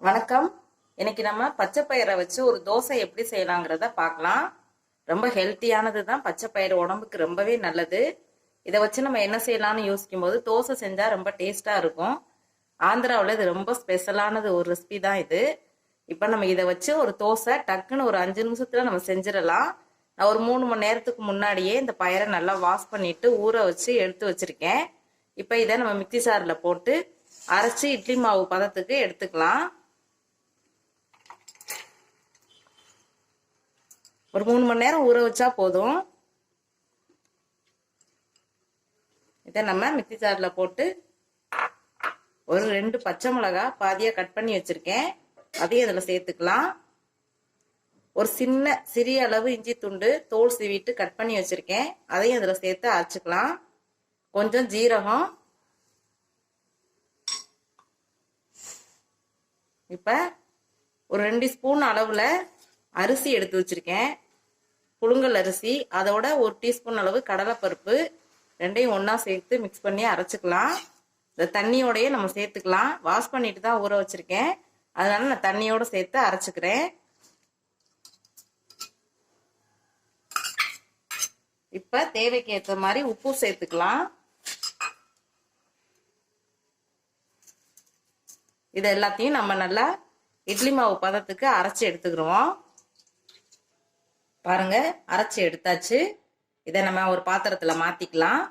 வணக்கம். இன்னைக்கு நம்ம பச்சை பயிரை வச்சு ஒரு தோசை எப்படி செய்யலாங்கிறத பார்க்கலாம். ரொம்ப ஹெல்த்தியானது தான் பச்சை பயிறு, உடம்புக்கு ரொம்பவே நல்லது. இதை வச்சு நம்ம என்ன செய்யலாம்னு யோசிக்கும் போது தோசை செஞ்சா ரொம்ப டேஸ்டா இருக்கும். ஆந்திராவில் இது ரொம்ப ஸ்பெஷலானது ஒரு ரெசிபி தான் இது. இப்போ நம்ம இதை வச்சு ஒரு தோசை டக்குன்னு ஒரு 5 நிமிஷத்துல நம்ம செஞ்சிடலாம். நான் ஒரு 3 மணி நேரத்துக்கு முன்னாடியே இந்த பயிரை நல்லா வாஷ் பண்ணிட்டு ஊற வச்சு எடுத்து வச்சிருக்கேன். இப்போ இதை நம்ம மிக்ஸி ஜாரில் போட்டு அரைச்சி இட்லி மாவு பதத்துக்கு எடுத்துக்கலாம். ஒரு 3 மணி நேரம் ஊற வச்சா போதும். இதை நம்ம மிக்ஸி ஜாரில் போட்டு ஒரு 2 பச்சை மிளகாய் பாதியாக கட் பண்ணி வச்சிருக்கேன், அதையும் இதில் சேர்த்துக்கலாம். ஒரு சிறிய அளவு இஞ்சி துண்டு தோல் சீவிட்டு கட் பண்ணி வச்சிருக்கேன், அதையும் இதில் சேர்த்து அரைச்சிக்கலாம். கொஞ்சம் ஜீரகம், இப்போ ஒரு 2 ஸ்பூன் அளவில் அரிசி எடுத்து வச்சிருக்கேன், புழுங்கல் அரிசி. அதோட 1 டீஸ்பூன் அளவு கடலைப்பருப்பு, ரெண்டையும் ஒன்றா சேர்த்து மிக்ஸ் பண்ணி அரைச்சிக்கலாம். இந்த தண்ணியோடையே நம்ம சேர்த்துக்கலாம். வாஷ் பண்ணிட்டு தான் ஊற வச்சிருக்கேன், அதனால நான் தண்ணியோட சேர்த்து அரைச்சிக்கிறேன். இப்போ தேவைக்கு ஏற்ற மாதிரி உப்பு சேர்த்துக்கலாம். இது எல்லாத்தையும் நம்ம நல்லா இட்லி மாவு பதத்துக்கு அரைச்சி எடுத்துக்கிறோம். பாருங்க, அரைச்சி எடுத்தாச்சு. இதை நம்ம ஒரு பாத்திரத்துல மாத்திக்கலாம்.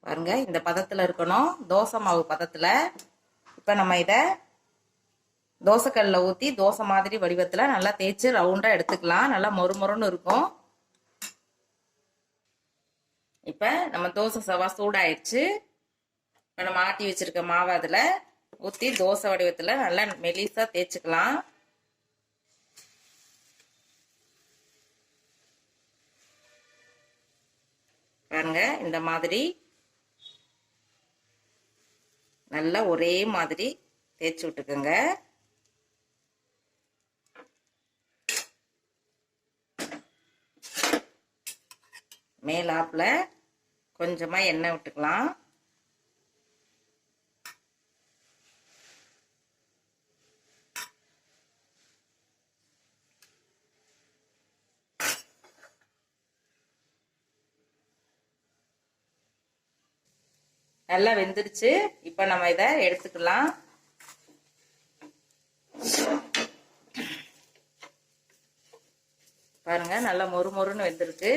பாருங்க, இந்த பதத்துல இருக்கணும், தோசை மாவு பதத்துல. இப்ப நம்ம இதை தோசைக்கல்ல ஊற்றி தோசை மாதிரி வடிவத்தில் நல்லா தேய்ச்சி ரவுண்டாக எடுத்துக்கலாம். நல்லா மொறுமொறுன்னு இருக்கும். இப்போ நம்ம தோசை சவா சூடாயிடுச்சு. இப்போ நம்ம ஆட்டி வச்சிருக்க மாவை அதில் ஊற்றி தோசை வடிவத்தில் நல்லா மெலிசாக தேய்ச்சிக்கலாம். பாருங்க, இந்த மாதிரி நல்லா ஒரே மாதிரி தேய்ச்சி விட்டுக்குங்க. மேலாப்புல கொஞ்சமா எண்ணெய் விட்டுக்கலாம். நல்லா வெந்துருச்சு. இப்ப நம்ம இதை எடுத்துக்கலாம். பாருங்க, நல்லா மொறுமொறுன்னு வெந்திருக்கு.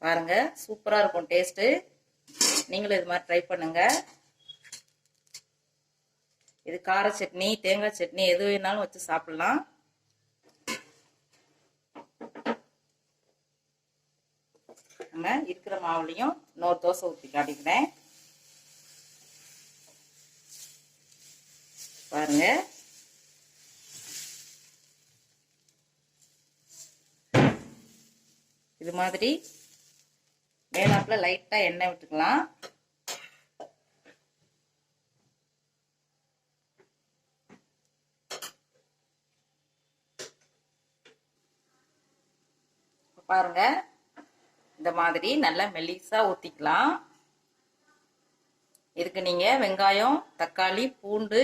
பாருங்க, சூப்பரா இருக்கும் டேஸ்ட். நீங்களும் இது மாதிரி ட்ரை பண்ணுங்க. இது கார சட்னி, தேங்காய் சட்னி எது வேணாலும் வச்சு சாப்பிடலாம். நம்ம இருக்கிற மாவுலையும் இன்னொரு தோசை ஊற்றி காட்டிக்கிறேன். பாருங்க, இது மாதிரி மேலாப்புல லைட்டா எண்ணெய் விட்டுக்கலாம். பாருங்க, இந்த மாதிரி நல்லா மெலிசா ஊத்திக்கலாம். இதுக்கு நீங்க வெங்காயம், தக்காளி, பூண்டு,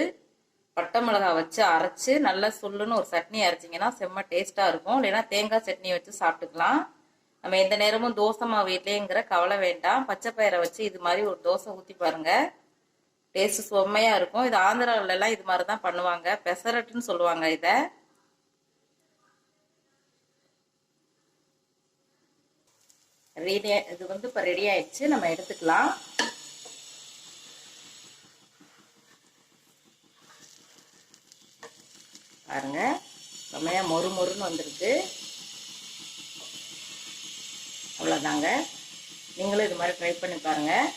பட்டை மிளகாய் வச்சு அரைச்சு நல்லா சுள்ளுன்னு ஒரு சட்னி அரைச்சிங்கன்னா செம்ம டேஸ்டா இருக்கும். இல்லைன்னா தேங்காய் சட்னி வச்சு சாப்பிட்டுக்கலாம். நம்ம எந்த நேரமும் தோசை மாவு வீட்லேங்கிற கவலை வேண்டாம். பச்சை பயிரை வச்சு இது மாதிரி ஒரு தோசை ஊற்றி பாருங்க, டேஸ்ட் செம்மையா இருக்கும். இது ஆந்திராவில எல்லாம் இது மாதிரி தான் பண்ணுவாங்க, பெசரட்னு சொல்லுவாங்க இதை. இது வந்து இப்போ ரெடி ஆயிடுச்சு, நம்ம எடுத்துக்கலாம். பாருங்க, செம்மையா மொறு மொறுன்னு வந்திருக்கு. அவ்வளோதாங்க. நீங்களும் இது மாதிரி ட்ரை பண்ணி பாருங்கள்.